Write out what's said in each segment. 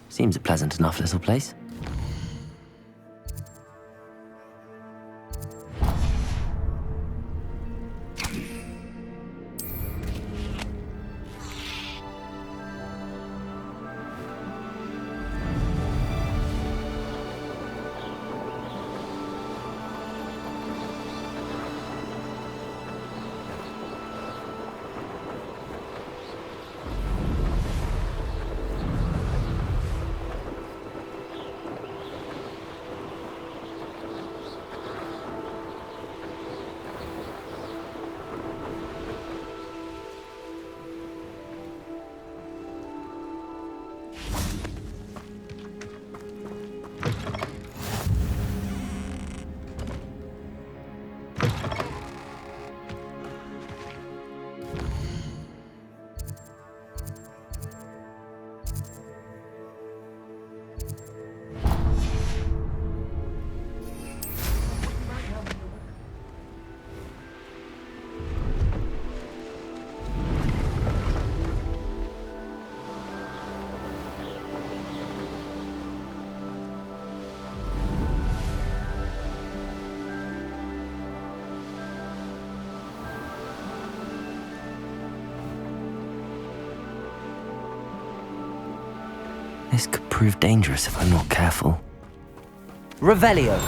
Seems a pleasant enough little place. This could prove dangerous if I'm not careful. Revelio!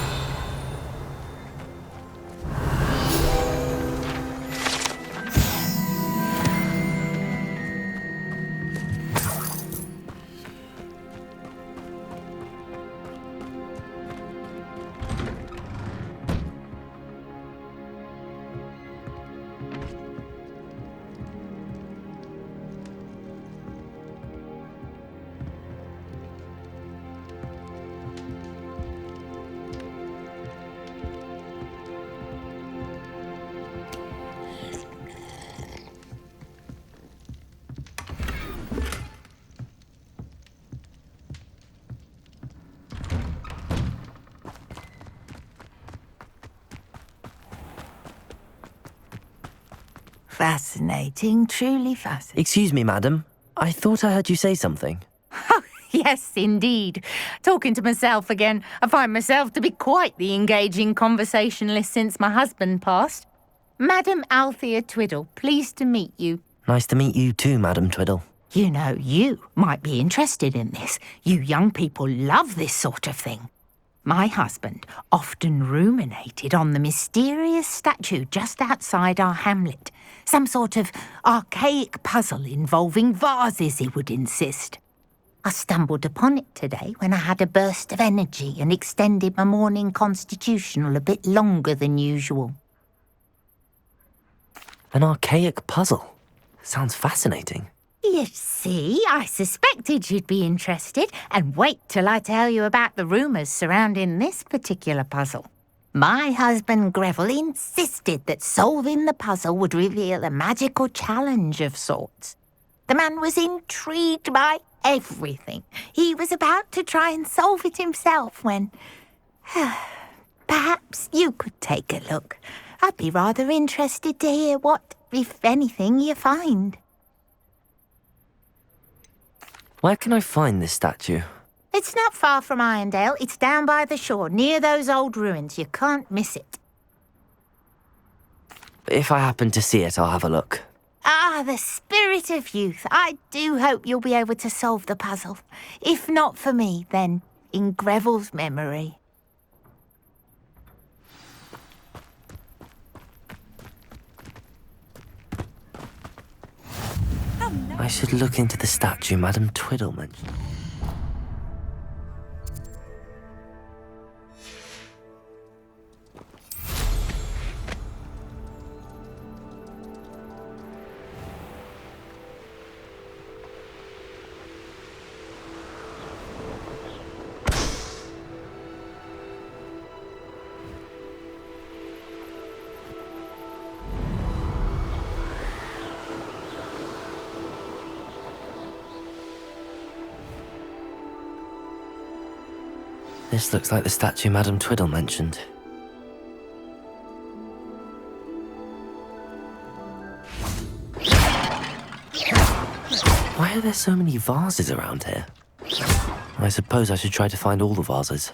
Fascinating, truly fascinating. Excuse me, madam. I thought I heard you say something. Oh, yes, indeed. Talking to myself again. I find myself to be quite the engaging conversationalist since my husband passed. Madam Althea Twiddle, pleased to meet you. Nice to meet you too, Madam Twiddle. You know, you might be interested in this. You young people love this sort of thing. My husband often ruminated on the mysterious statue just outside our hamlet. Some sort of archaic puzzle involving vases, he would insist. I stumbled upon it today when I had a burst of energy and extended my morning constitutional a bit longer than usual. An archaic puzzle. Sounds fascinating. You see, I suspected you'd be interested, and wait till I tell you about the rumours surrounding this particular puzzle. My husband Greville insisted that solving the puzzle would reveal a magical challenge of sorts. The man was intrigued by everything. He was about to try and solve it himself when... Perhaps you could take a look. I'd be rather interested to hear what, if anything, you find. Where can I find this statue? It's not far from Irondale. It's down by the shore, near those old ruins. You can't miss it. If I happen to see it, I'll have a look. Ah, the spirit of youth. I do hope you'll be able to solve the puzzle. If not for me, then in Greville's memory. I should look into the statue Madam Twiddle mentioned. This looks like the statue Madam Twiddle mentioned. Why are there so many vases around here? I suppose I should try to find all the vases.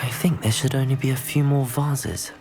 I think there should only be a few more vases.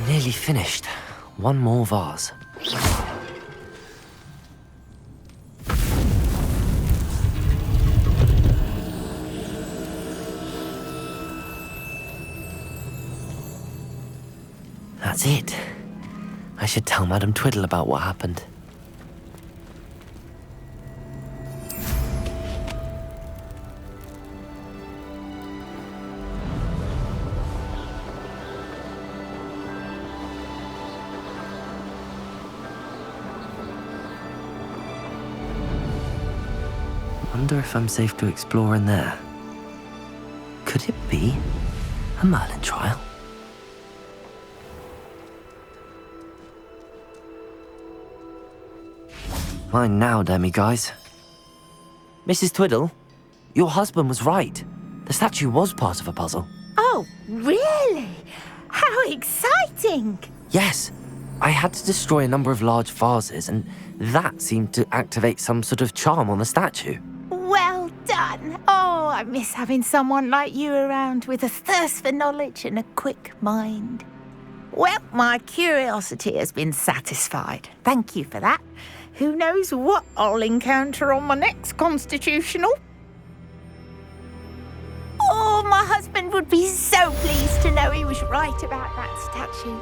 Nearly finished. One more vase. That's it. I should tell Madame Twiddle about what happened. Wonder if I'm safe to explore in there. Could it be a Merlin trial? Mine now, demi-guys. Mrs. Twiddle, your husband was right. The statue was part of a puzzle. Oh, really? How exciting! Yes, I had to destroy a number of large vases, and that seemed to activate some sort of charm on the statue. Well done. Oh, I miss having someone like you around with a thirst for knowledge and a quick mind. Well, my curiosity has been satisfied. Thank you for that. Who knows what I'll encounter on my next constitutional? Oh, my husband would be so pleased to know he was right about that statue.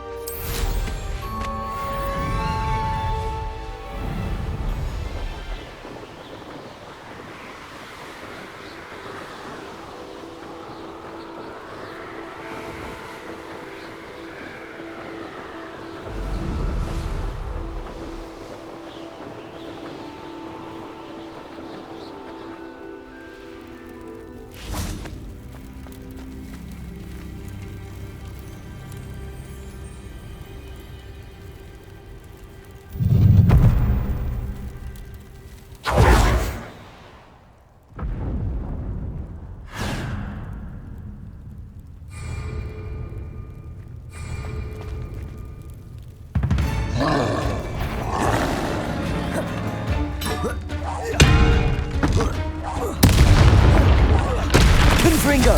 Ringo!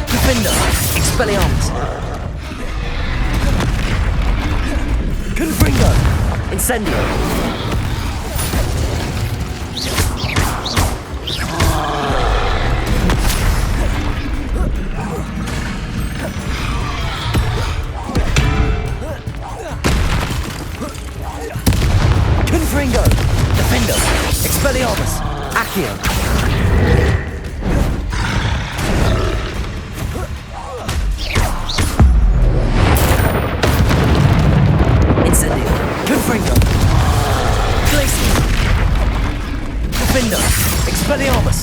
Defender! Expelliarmus! Confringo! Incendio! Confringo! Defender! Expelliarmus! Accio! Incendio! Confringo! Glacier! Defender! Expelliarmus!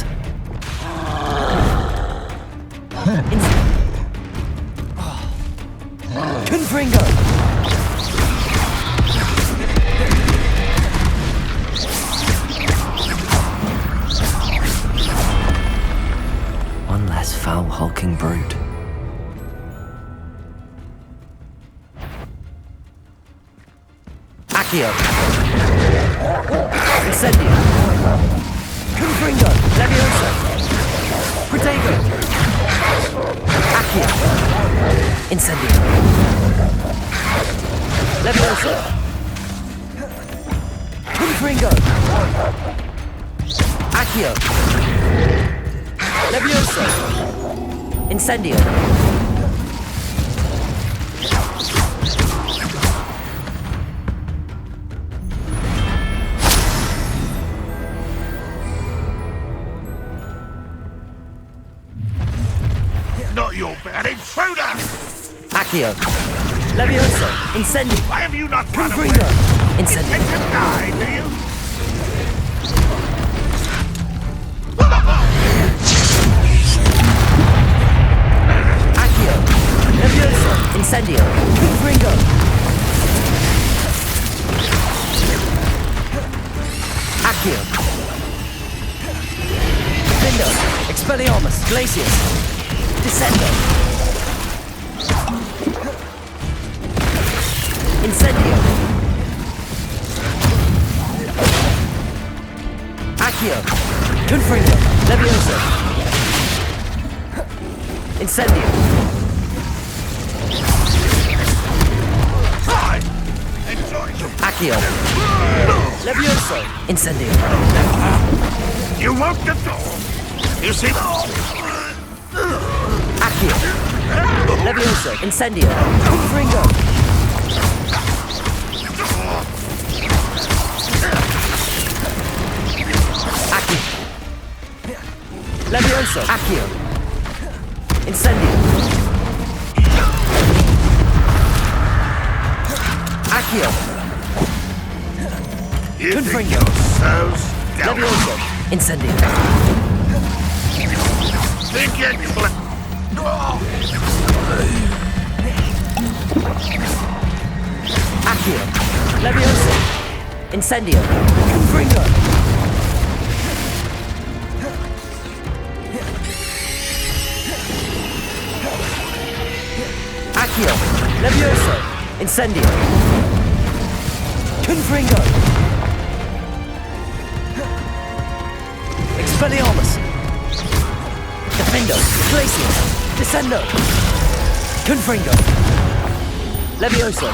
Confringo! hulking brute. Accio! Incendio! Confringo! Leviosa! Protego! Accio! Incendio! Leviosa! Confringo! Accio! Leviosa! Incendio! Not your bad intruder! Accio! Leviosa! Incendio! Why have you not run away? Confringo! Incendio! Intend to die, do you? Accio! Leviosa! Incendio! Confringo! Accio! Defendo! Expelliarmus! Glacius! Descendo! Incendio! Accio! Confringo! Leviosa! Incendio! Fine! Enjoy your... Accio! Leviosa! Incendio! You won't get all. You see? Accio! Leviosa! Incendio! Confringo! Accio! Leviosa! Accio! Incendio! Accio! You think Confringo! you're so stout? Leviosa! Incendio! Think you're Accio! Leviosa! Incendio! Confringo! Accio! Leviosa! Incendio! Confringo! Expelliarmus! Defendo! Glacius! Descendo! Confringo! Leviosa!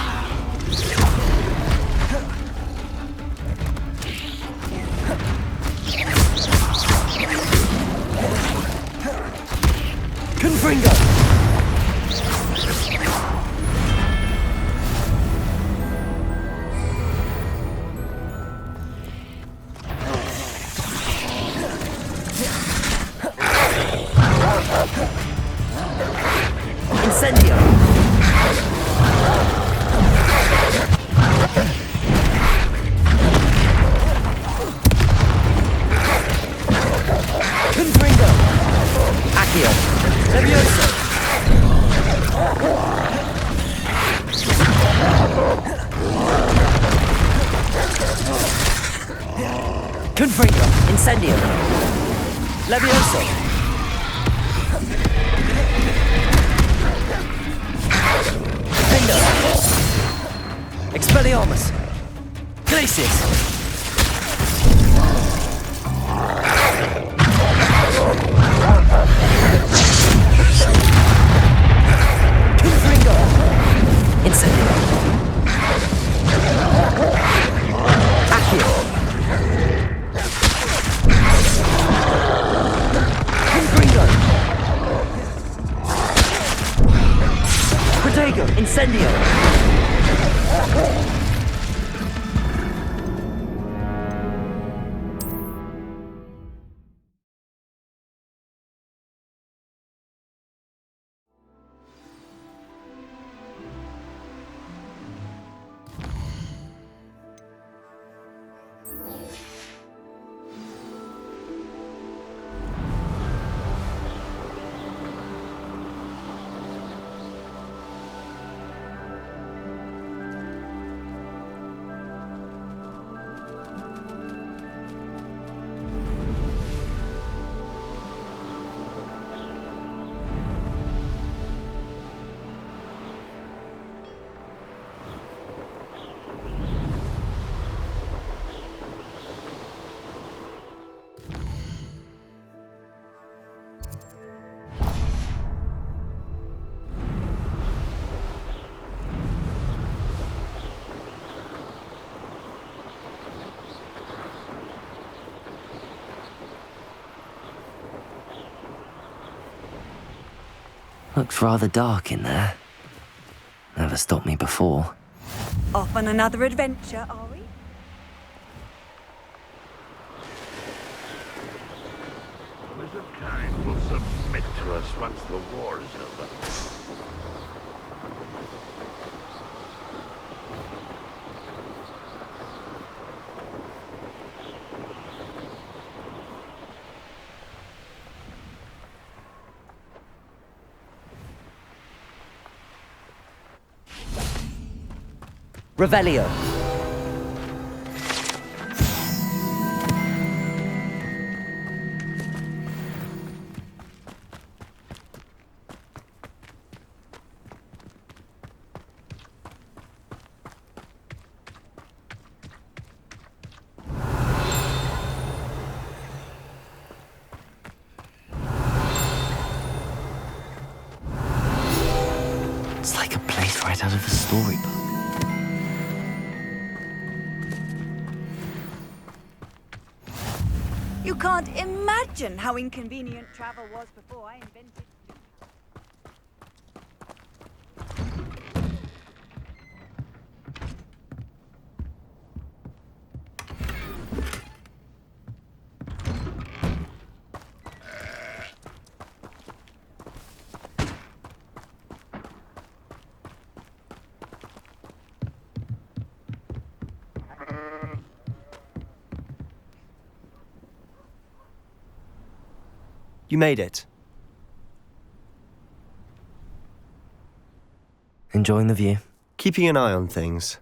Confringo! Incendio! Confringo! Accio! Leviosa! Confringo! Incendio! Leviosa! Defendo! Expelliarmus! Glacius! Confringo! Incendio! Accio! Confringo! Protego! Incendio! Looks rather dark in there. Never stopped me before. Off on another adventure, are we? Wizardkind will submit to us once the war is over. Revelio. It's like a place right out of a storybook. You can't imagine how inconvenient travel was before I invented. You made it. Enjoying the view? Keeping an eye on things.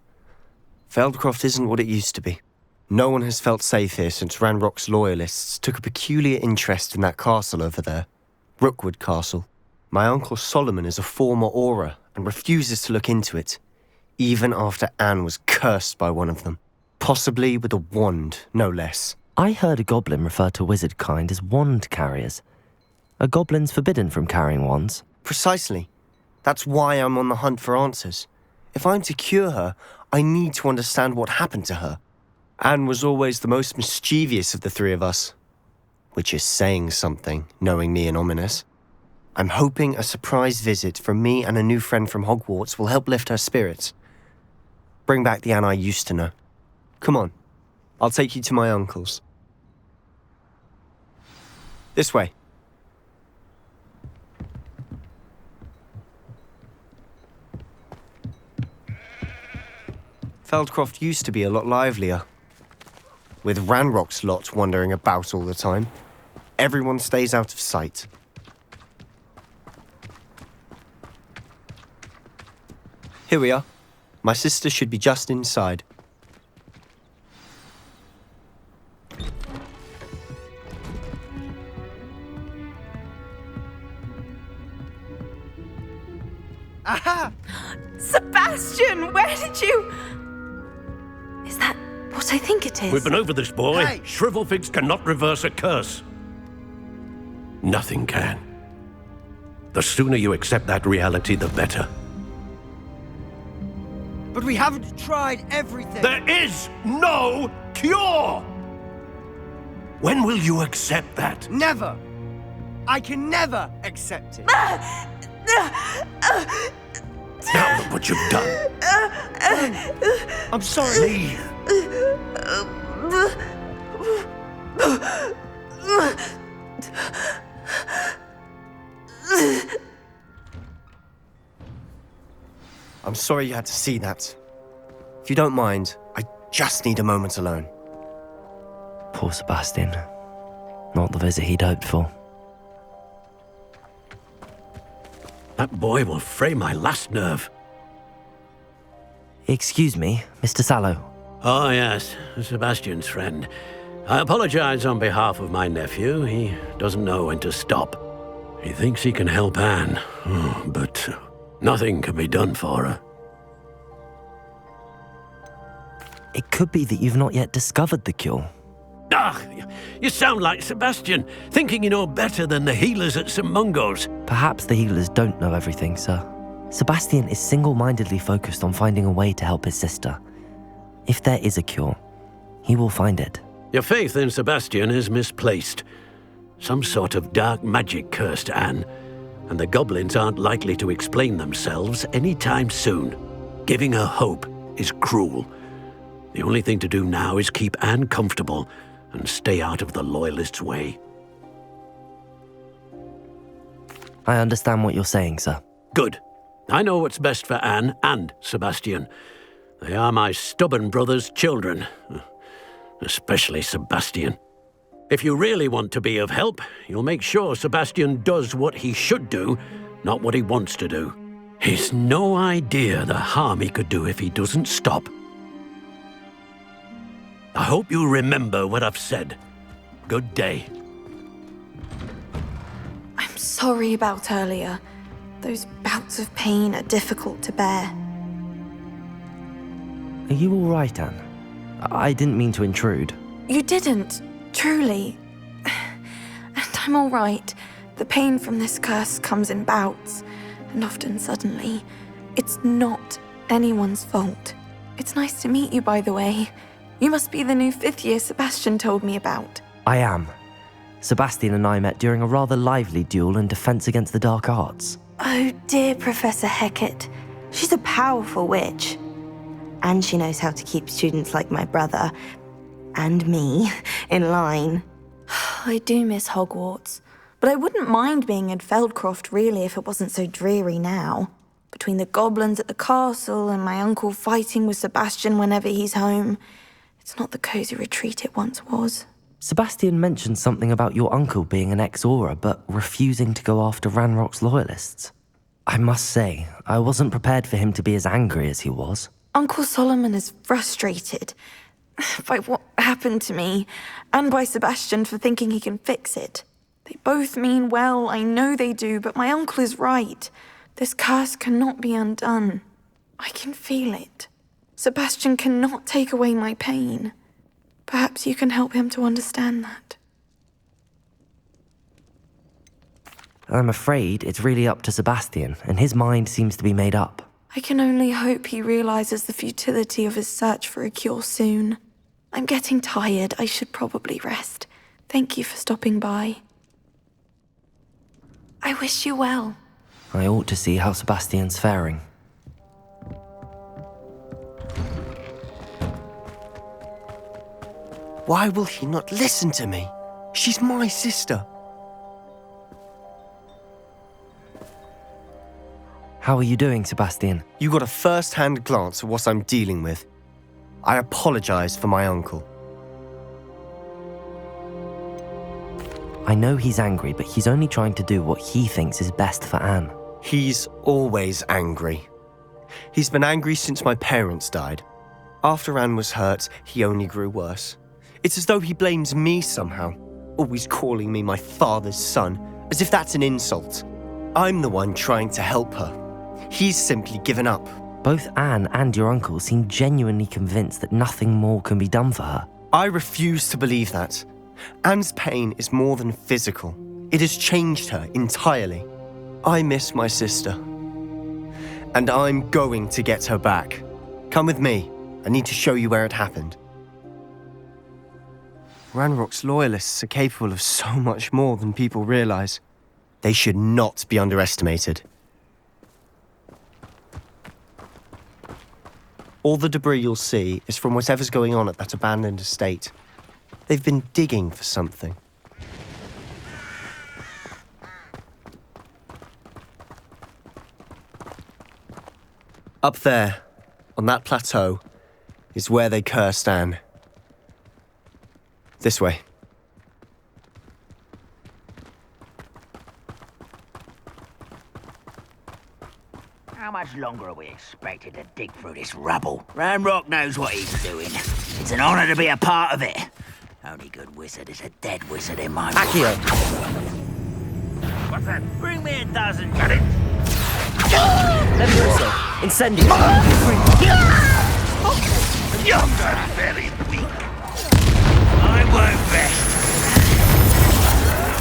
Feldcroft isn't what it used to be. No one has felt safe here since Ranrock's loyalists took a peculiar interest in that castle over there. Rookwood Castle. My uncle Solomon is a former Auror and refuses to look into it, even after Anne was cursed by one of them. Possibly with a wand, no less. I heard a goblin refer to wizard kind as wand carriers. Are goblins forbidden from carrying wands? Precisely. That's why I'm on the hunt for answers. If I'm to cure her, I need to understand what happened to her. Anne was always the most mischievous of the three of us. Which is saying something, knowing me and Ominous. I'm hoping a surprise visit from me and a new friend from Hogwarts will help lift her spirits. Bring back the Anne I used to know. Come on, I'll take you to my uncle's. This way. Feldcroft used to be a lot livelier. With Ranrock's lot wandering about all the time, everyone stays out of sight. Here we are. My sister should be just inside. Aha! Sebastian, where did you... Is that what I think it is? We've been over this, boy. Hey. Shrivelfigs cannot reverse a curse. Nothing can. The sooner you accept that reality, the better. But we haven't tried everything. There is no cure! When will you accept that? Never. I can never accept it. Now look what you've done. I'm sorry. Leave. I'm sorry you had to see that. If you don't mind, I just need a moment alone. Poor Sebastian. Not the visit he'd hoped for. That boy will fray my last nerve. Excuse me, Mr. Sallow. Oh, yes, Sebastian's friend. I apologize on behalf of my nephew. He doesn't know when to stop. He thinks he can help Anne, but nothing can be done for her. It could be that you've not yet discovered the cure. Ah, you sound like Sebastian, thinking you know better than the healers at St. Mungo's. Perhaps the healers don't know everything, sir. Sebastian is single-mindedly focused on finding a way to help his sister. If there is a cure, he will find it. Your faith in Sebastian is misplaced. Some sort of dark magic cursed Anne. and the goblins aren't likely to explain themselves anytime soon. Giving her hope is cruel. The only thing to do now is keep Anne comfortable and stay out of the Loyalists' way. I understand what you're saying, sir. Good. I know what's best for Anne and Sebastian. They are my stubborn brother's children. Especially Sebastian. If you really want to be of help, you'll make sure Sebastian does what he should do, not what he wants to do. He's no idea the harm he could do if he doesn't stop. I hope you remember what I've said. Good day. I'm sorry about earlier. Those bouts of pain are difficult to bear. Are you all right, Anne? I didn't mean to intrude. You didn't, truly. And I'm all right. The pain from this curse comes in bouts, and often suddenly. It's not anyone's fault. It's nice to meet you, by the way. You must be the new 5th year Sebastian told me about. I am. Sebastian and I met during a rather lively duel in defense against the dark arts. Oh dear, Professor Hecat. She's a powerful witch. And she knows how to keep students like my brother, and me, in line. I do miss Hogwarts, but I wouldn't mind being in Feldcroft, really, if it wasn't so dreary now. Between the goblins at the castle and my uncle fighting with Sebastian whenever he's home, it's not the cosy retreat it once was. Sebastian mentioned something about your uncle being an ex-Auror, but refusing to go after Ranrock's Loyalists. I must say, I wasn't prepared for him to be as angry as he was. Uncle Solomon is frustrated by what happened to me, and by Sebastian for thinking he can fix it. They both mean well, I know they do, but my uncle is right. This curse cannot be undone. I can feel it. Sebastian cannot take away my pain. Perhaps you can help him to understand that. I'm afraid it's really up to Sebastian, and his mind seems to be made up. I can only hope he realizes the futility of his search for a cure soon. I'm getting tired. I should probably rest. Thank you for stopping by. I wish you well. I ought to see how Sebastian's faring. Why will he not listen to me? She's my sister. How are you doing, Sebastian? You got a first-hand glance at what I'm dealing with. I apologize for my uncle. I know he's angry, but he's only trying to do what he thinks is best for Anne. He's always angry. He's been angry since my parents died. After Anne was hurt, he only grew worse. It's as though he blames me somehow, always calling me my father's son, as if that's an insult. I'm the one trying to help her. He's simply given up. Both Anne and your uncle seem genuinely convinced that nothing more can be done for her. I refuse to believe that. Anne's pain is more than physical. It has changed her entirely. I miss my sister. And I'm going to get her back. Come with me. I need to show you where it happened. Ranrock's Loyalists are capable of so much more than people realize. They should not be underestimated. All the debris you'll see is from whatever's going on at that abandoned estate. They've been digging for something. Up there, on that plateau, is where they cursed Anne. This way. How much longer are we expected to dig through this rubble? Ranrock knows what he's doing. It's an honor to be a part of it. Only good wizard is a dead wizard in my mind. Accio! What's that? Bring me a dozen. Got it. Levioso! Incendio! You're very weak. I won't rest.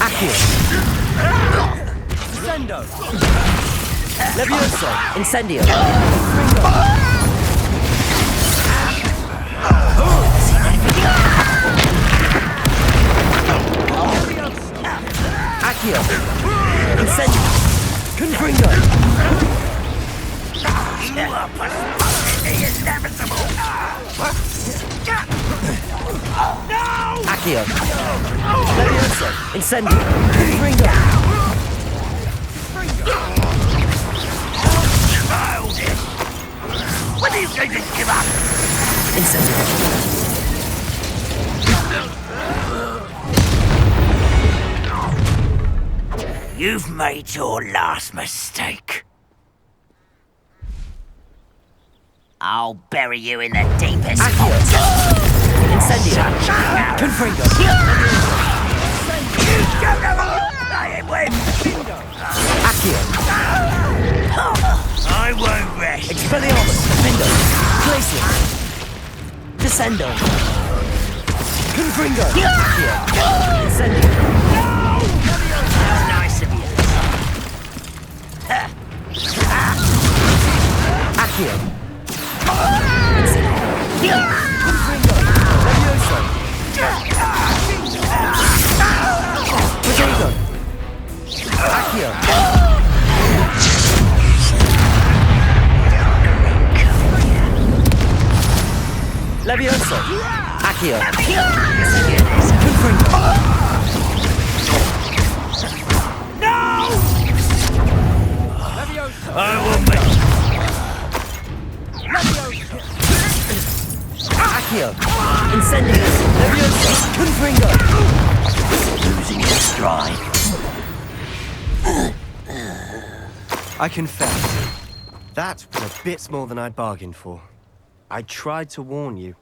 Accio! Sendo! Levioso! Incendio! Accio! Incendio! The inevitable! No! Accio! Levioso! Incendio! Ringo! Childish! When are you going to give up? Incendio! You've made your last mistake. I'll bury you in the deepest Accio! Incendio! Confringo! Confringo! You don't ever play it with! Accio! I won't rest. Expelliarmus! Findo! Glacier! Descendo! Confringo! Accio! Incendio! How nice of you. Accio! Confringo! Levioso! Potato! Accio! Levioso! Accio! Confringo! I will make Accio! Incendio! Levioso! Confringo! losing your stride. I confess, that was a bit more than I'd bargained for. I tried to warn you.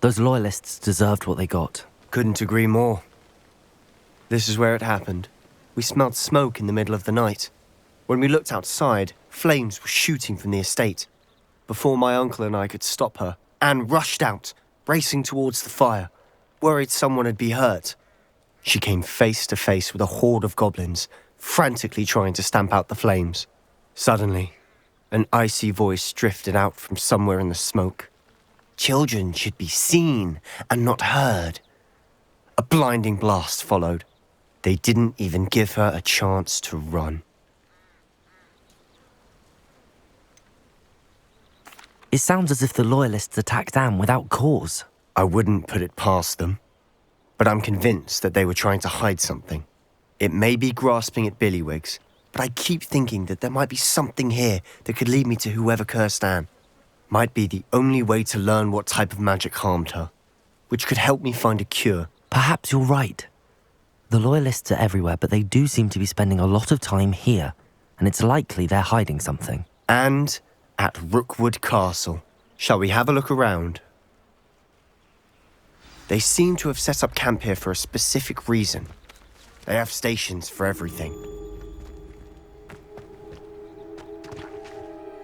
Those loyalists deserved what they got. Couldn't agree more. This is where it happened. We smelled smoke in the middle of the night. When we looked outside, flames were shooting from the estate. Before my uncle and I could stop her, Anne rushed out, racing towards the fire, worried someone had been hurt. She came face to face with a horde of goblins, frantically trying to stamp out the flames. Suddenly, an icy voice drifted out from somewhere in the smoke. Children should be seen and not heard. A blinding blast followed. They didn't even give her a chance to run. It sounds as if the loyalists attacked Anne without cause. I wouldn't put it past them, but I'm convinced that they were trying to hide something. It may be grasping at billywhigs, but I keep thinking that there might be something here that could lead me to whoever cursed Anne. Might be the only way to learn what type of magic harmed her, which could help me find a cure. Perhaps you're right. The loyalists are everywhere, but they do seem to be spending a lot of time here, and it's likely they're hiding something. And at Rookwood Castle. Shall we have a look around? They seem to have set up camp here for a specific reason. They have stations for everything.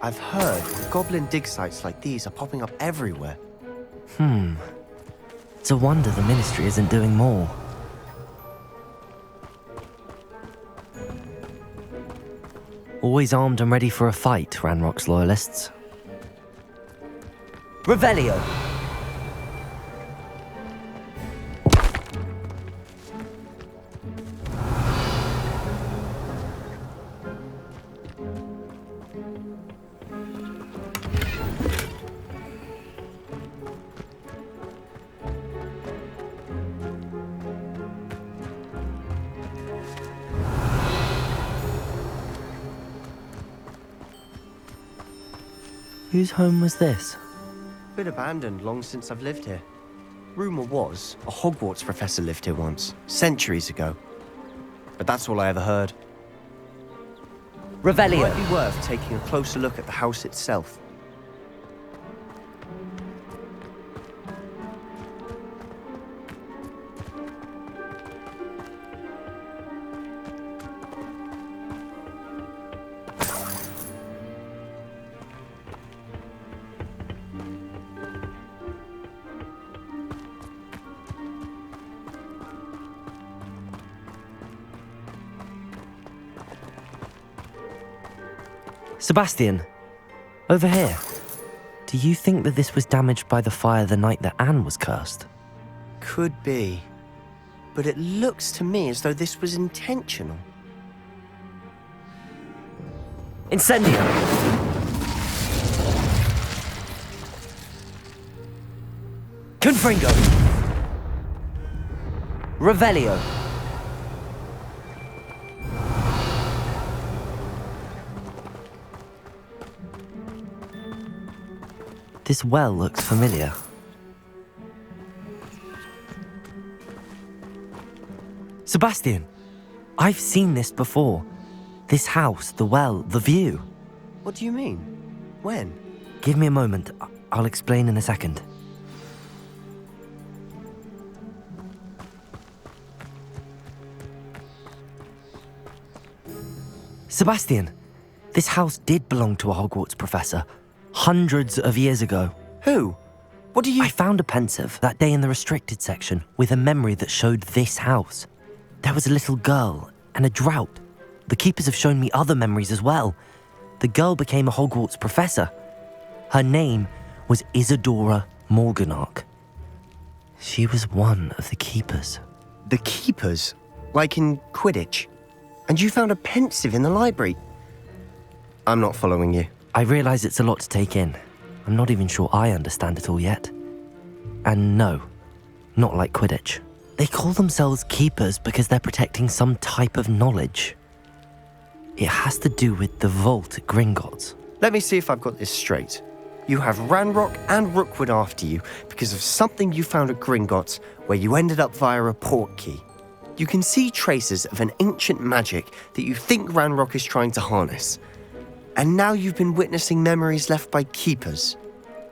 I've heard goblin dig sites like these are popping up everywhere. It's a wonder the Ministry isn't doing more. Always armed and ready for a fight, Ranrock's loyalists. Revelio! Whose home was this? Been abandoned long since I've lived here. Rumour was a Hogwarts professor lived here once, centuries ago. But that's all I ever heard. Revelio! Might be worth taking a closer look at the house itself. Sebastian, over here. Do you think that this was damaged by the fire the night that Anne was cursed? Could be. But it looks to me as though this was intentional. Incendio! Confringo! Revelio! This well looks familiar. Sebastian, I've seen this before. This house, the well, the view. What do you mean? When? Give me a moment. I'll explain in a second. Sebastian, this house did belong to a Hogwarts professor, hundreds of years ago. Who? What do you... I found a pensive that day in the restricted section with a memory that showed this house. There was a little girl and a drought. The keepers have shown me other memories as well. The girl became a Hogwarts professor. Her name was Isadora Morganach. She was one of the keepers. The keepers? Like in Quidditch? And you found a pensive in the library? I'm not following you. I realize it's a lot to take in. I'm not even sure I understand it all yet. And no, not like Quidditch. They call themselves keepers because they're protecting some type of knowledge. It has to do with the vault at Gringotts. Let me see if I've got this straight. You have Ranrock and Rookwood after you because of something you found at Gringotts where you ended up via a port key. You can see traces of an ancient magic that you think Ranrock is trying to harness. And now you've been witnessing memories left by keepers.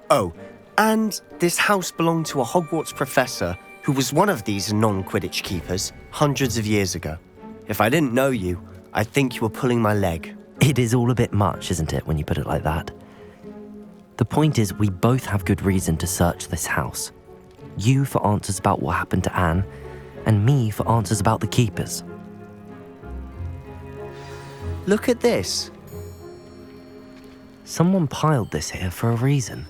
Oh, and this house belonged to a Hogwarts professor who was one of these non-Quidditch keepers hundreds of years ago. If I didn't know you, I'd think you were pulling my leg. It is all a bit much, isn't it, when you put it like that? The point is, we both have good reason to search this house. You for answers about what happened to Anne, and me for answers about the keepers. Look at this. Someone piled this here for a reason.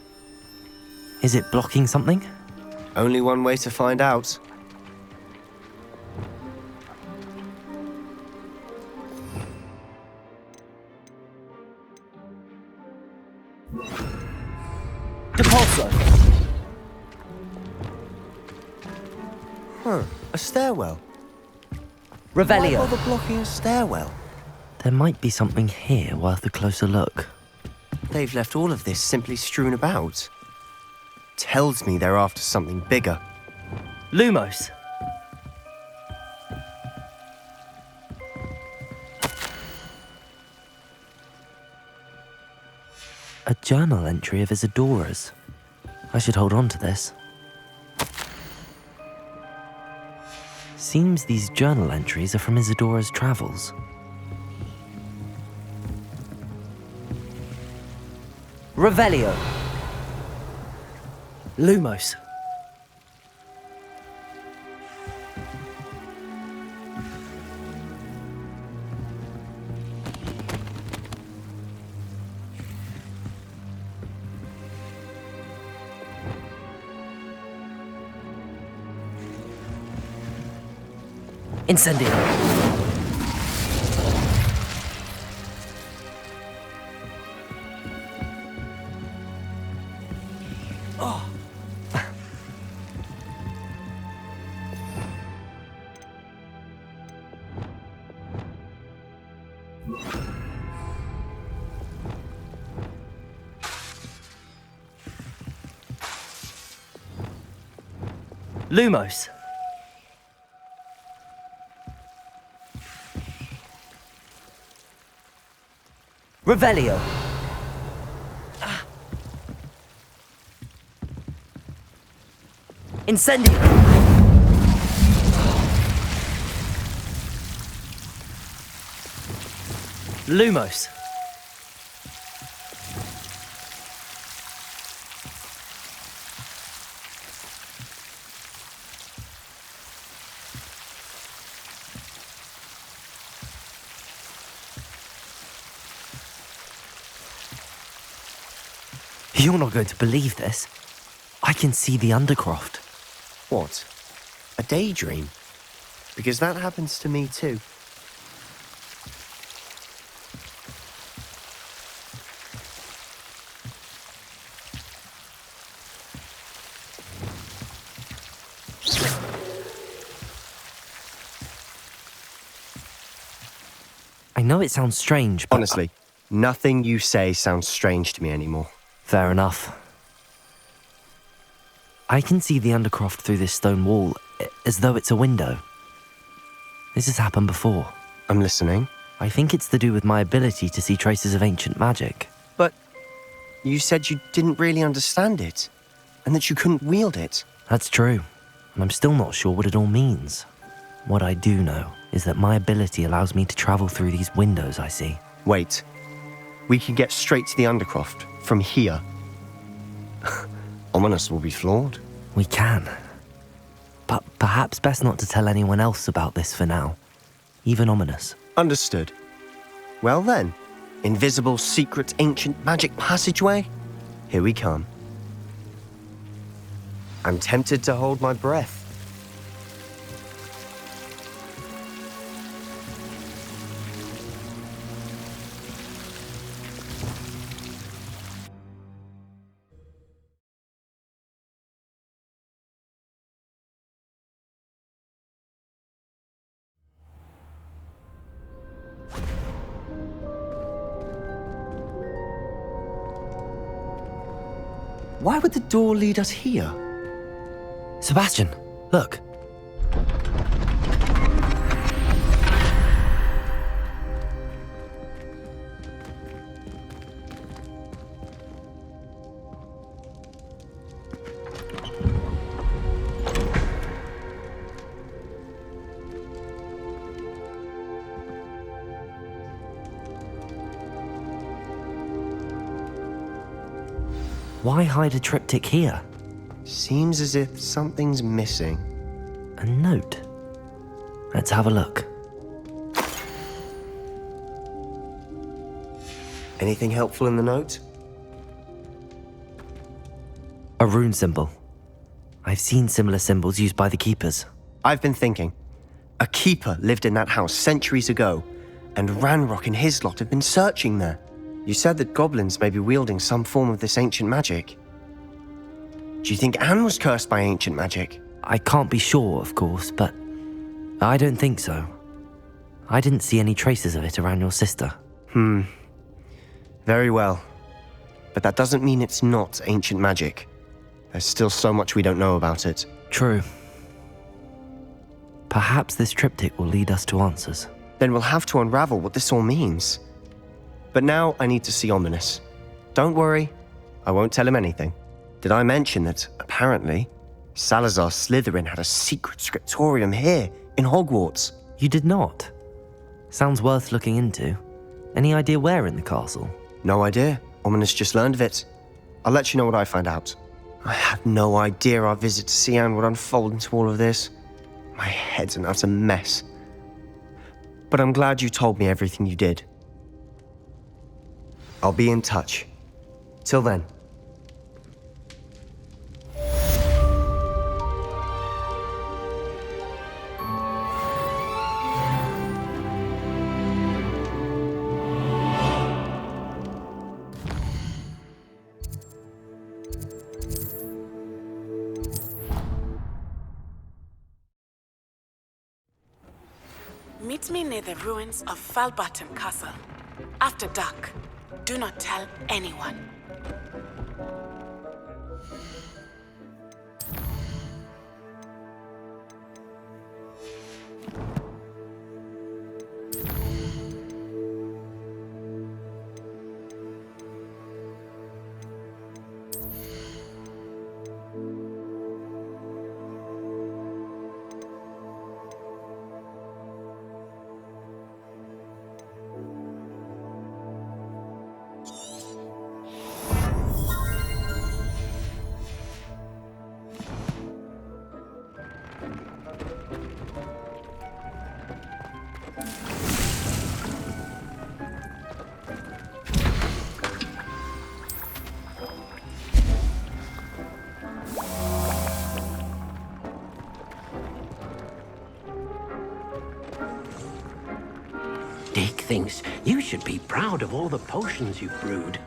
Is it blocking something? Only one way to find out. Depulso! Huh, a stairwell. Revelio! Why bother blocking a stairwell? There might be something here worth a closer look. They've left all of this simply strewn about. Tells me they're after something bigger. Lumos! A journal entry of Isadora's. I should hold on to this. Seems these journal entries are from Isadora's travels. Revelio! Lumos. Incendio. Lumos. Revelio. Incendio. Lumos. You're not going to believe this. I can see the Undercroft. What? A daydream? Because that happens to me too. I know it sounds strange, but... Honestly, nothing you say sounds strange to me anymore. Fair enough. I can see the Undercroft through this stone wall, as though it's a window. This has happened before. I'm listening. I think it's to do with my ability to see traces of ancient magic. But you said you didn't really understand it, and that you couldn't wield it. That's true, and I'm still not sure what it all means. What I do know is that my ability allows me to travel through these windows I see. Wait. We can get straight to the Undercroft from here. Ominous will be flawed. We can. But perhaps best not to tell anyone else about this for now. Even Ominous. Understood. Well then, invisible, secret, ancient magic passageway? Here we come. I'm tempted to hold my breath. Why would the door lead us here? Sebastian, look. Why hide a triptych here? Seems as if something's missing. A note. Let's have a look. Anything helpful in the note? A rune symbol. I've seen similar symbols used by the keepers. I've been thinking. A keeper lived in that house centuries ago, and Ranrock and his lot have been searching there. You said that goblins may be wielding some form of this ancient magic. Do you think Anne was cursed by ancient magic? I can't be sure, of course, but I don't think so. I didn't see any traces of it around your sister. Very well. But that doesn't mean it's not ancient magic. There's still so much we don't know about it. True. Perhaps this triptych will lead us to answers. Then we'll have to unravel what this all means. But now I need to see Ominous. Don't worry, I won't tell him anything. Did I mention that, apparently, Salazar Slytherin had a secret scriptorium here, in Hogwarts? You did not. Sounds worth looking into. Any idea where in the castle? No idea. Ominous just learned of it. I'll let you know what I find out. I had no idea our visit to see Anne would unfold into all of this. My head's an utter mess. But I'm glad you told me everything you did. I'll be in touch. Till then. Meet me near the ruins of Falbaton Castle. After dark. Do not tell anyone. things. You should be proud of all the potions you've brewed.